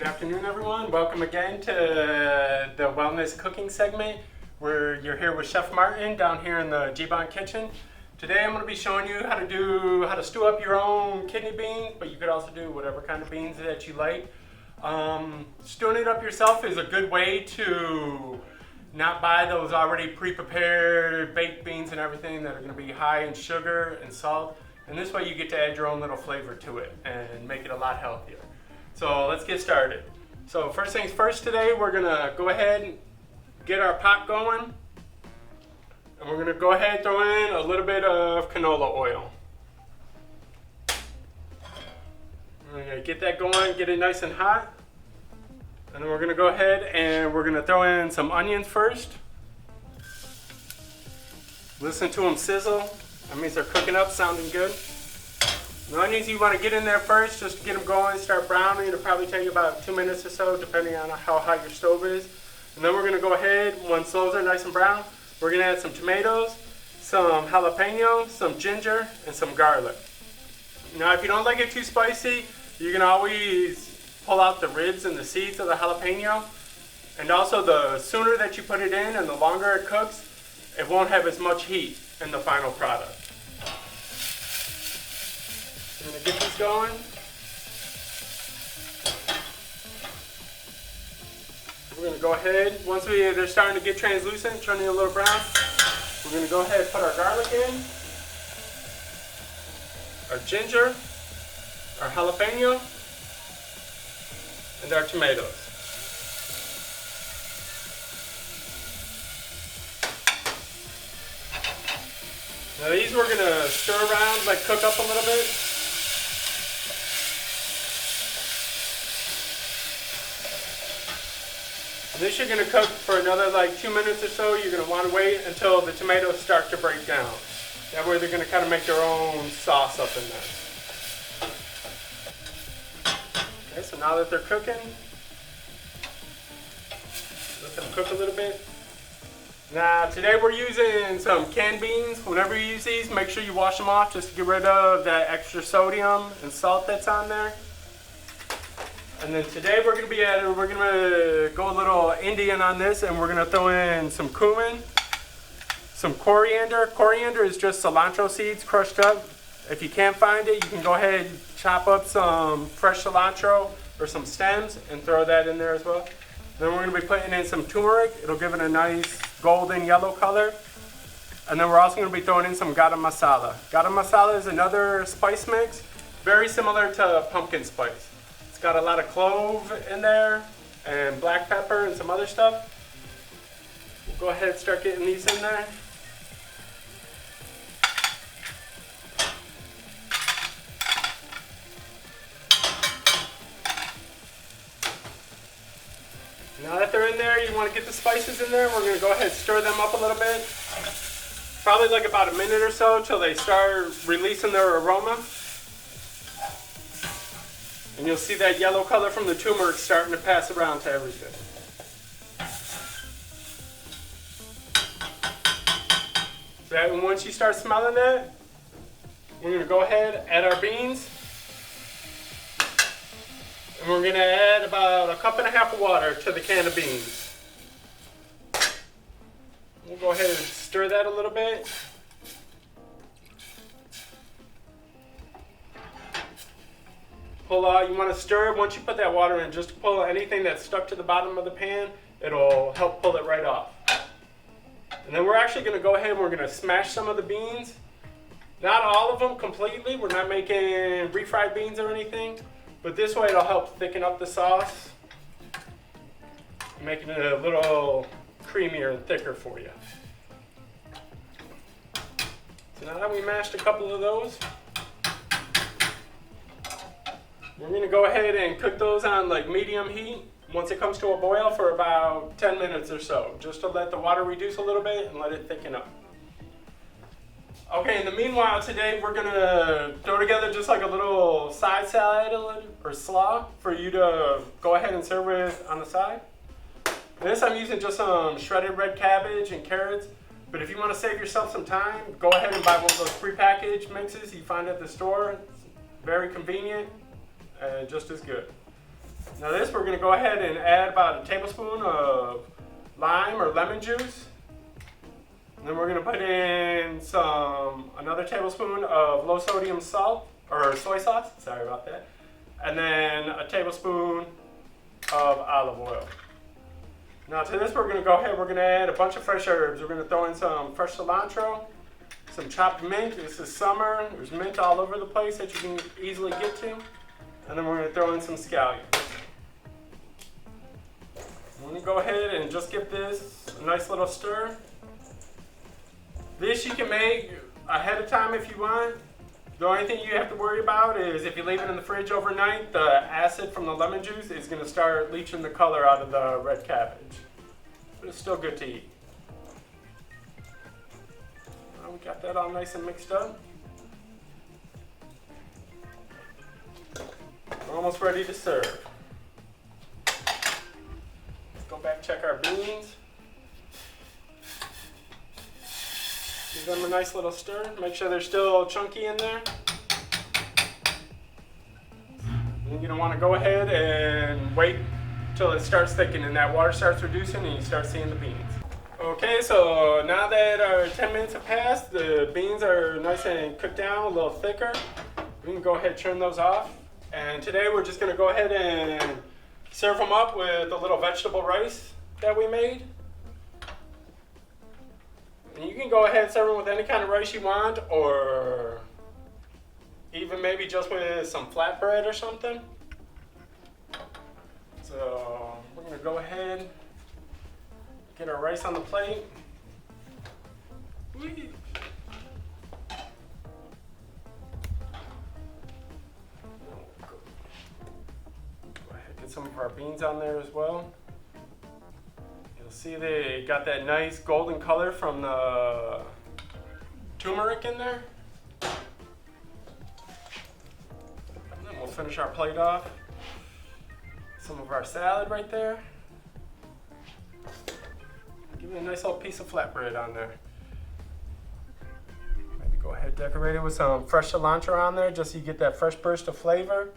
Good afternoon, everyone. Welcome again to the wellness cooking segment where you're here with Chef Martin down here in the G-Bon kitchen. Today I'm going to be showing you how to stew up your own kidney beans, but you could also do whatever kind of beans that you like. Stewing it up yourself is a good way to not buy those already pre-prepared baked beans and everything that are going to be high in sugar and salt. And this way you get to add your own little flavor to it and make it a lot healthier. So let's get started. So first things first today, we're going to go ahead and get our pot going. And we're going to go ahead and throw in a little bit of canola oil. We're going to get that going, get it nice and hot. And then we're going to go ahead and we're going to throw in some onions first. Listen to them sizzle. That means they're cooking up, sounding good. The onions you want to get in there first, just to get them going, start browning. It'll probably take you about 2 minutes or so, depending on how hot your stove is. And then we're going to go ahead, once those are nice and brown, we're going to add some tomatoes, some jalapeno, some ginger, and some garlic. Now, if you don't like it too spicy, you can always pull out the ribs and the seeds of the jalapeno. And also, the sooner that you put it in and the longer it cooks, it won't have as much heat in the final product. I'm going to get these going. We're going to go ahead, once they're starting to get translucent, turning a little brown, we're going to go ahead and put our garlic in, our ginger, our jalapeno, and our tomatoes. Now these we're going to stir around, like cook up a little bit. This you're going to cook for another like 2 minutes or so. You're going to want to wait until the tomatoes start to break down. That way they're going to kind of make their own sauce up in there. Okay, so now that they're cooking, let them cook a little bit. Now today we're using some canned beans. Whenever you use these, make sure you wash them off just to get rid of that extra sodium and salt that's on there. And then today we're going to go a little Indian on this, and we're going to throw in some cumin, some coriander. Coriander is just cilantro seeds crushed up. If you can't find it, you can go ahead and chop up some fresh cilantro or some stems and throw that in there as well. Then we're going to be putting in some turmeric. It'll give it a nice golden yellow color. And then we're also going to be throwing in some garam masala. Garam masala is another spice mix, very similar to pumpkin spice. Got a lot of clove in there and black pepper and some other stuff. We'll go ahead and start getting these in there. Now that they're in there, you want to get the spices in there. We're going to go ahead and stir them up a little bit. Probably like about a minute or so till they start releasing their aroma. And you'll see that yellow color from the turmeric starting to pass around to everything. So that once you start smelling that, we're going to go ahead, add our beans. And we're going to add about 1.5 cups of water to the can of beans. We'll go ahead and stir that a little bit. Pull out, you want to stir it once you put that water in, just to pull anything that's stuck to the bottom of the pan. It'll help pull it right off. And then we're actually going to go ahead and we're going to smash some of the beans. Not all of them completely. We're not making refried beans or anything. But this way it'll help thicken up the sauce, making it a little creamier and thicker for you. So now that we mashed a couple of those, we're going to go ahead and cook those on like medium heat once it comes to a boil for about 10 minutes or so, just to let the water reduce a little bit and let it thicken up. Okay, in the meanwhile today we're going to throw together just like a little side salad or slaw for you to go ahead and serve with on the side. This I'm using just some shredded red cabbage and carrots, but if you want to save yourself some time, go ahead and buy one of those prepackaged mixes you find at the store. It's very convenient and just as good. Now this, we're going to go ahead and add about a tablespoon of lime or lemon juice. And then we're going to put in another tablespoon of low sodium salt, or soy sauce, sorry about that. And then a tablespoon of olive oil. Now to this, we're going to go ahead, we're going to add a bunch of fresh herbs. We're going to throw in some fresh cilantro, some chopped mint. This is summer, there's mint all over the place that you can easily get to. And then we're going to throw in some scallions. I'm going to go ahead and just give this a nice little stir. This you can make ahead of time if you want. The only thing you have to worry about is if you leave it in the fridge overnight, the acid from the lemon juice is going to start leaching the color out of the red cabbage. But it's still good to eat. Now we got that all nice and mixed up. We're almost ready to serve. Let's go back and check our beans. Give them a nice little stir. Make sure they're still chunky in there. And you're going to want to go ahead and wait till it starts thickening. That water starts reducing and you start seeing the beans. Okay, so now that our 10 minutes have passed, the beans are nice and cooked down, a little thicker. We can go ahead and turn those off. And today we're just going to go ahead and serve them up with a little vegetable rice that we made. And you can go ahead and serve them with any kind of rice you want, or even maybe just with some flatbread or something. So we're going to go ahead, get our rice on the plate. Whee. Go ahead and get some of our beans on there as well. You'll see they got that nice golden color from the turmeric in there. And then we'll finish our plate off. Some of our salad right there. Give me a nice little piece of flatbread on there. Maybe go ahead and decorate it with some fresh cilantro on there just so you get that fresh burst of flavor.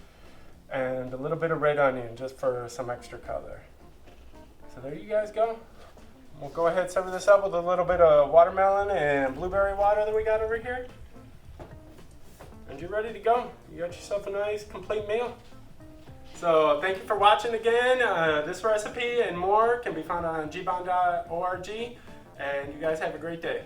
And a little bit of red onion just for some extra color. So there you guys go. We'll go ahead and serve this up with a little bit of watermelon and blueberry water that we got over here. And you're ready to go. You got yourself a nice complete meal. So thank you for watching again. This recipe and more can be found on gbond.org. And you guys have a great day.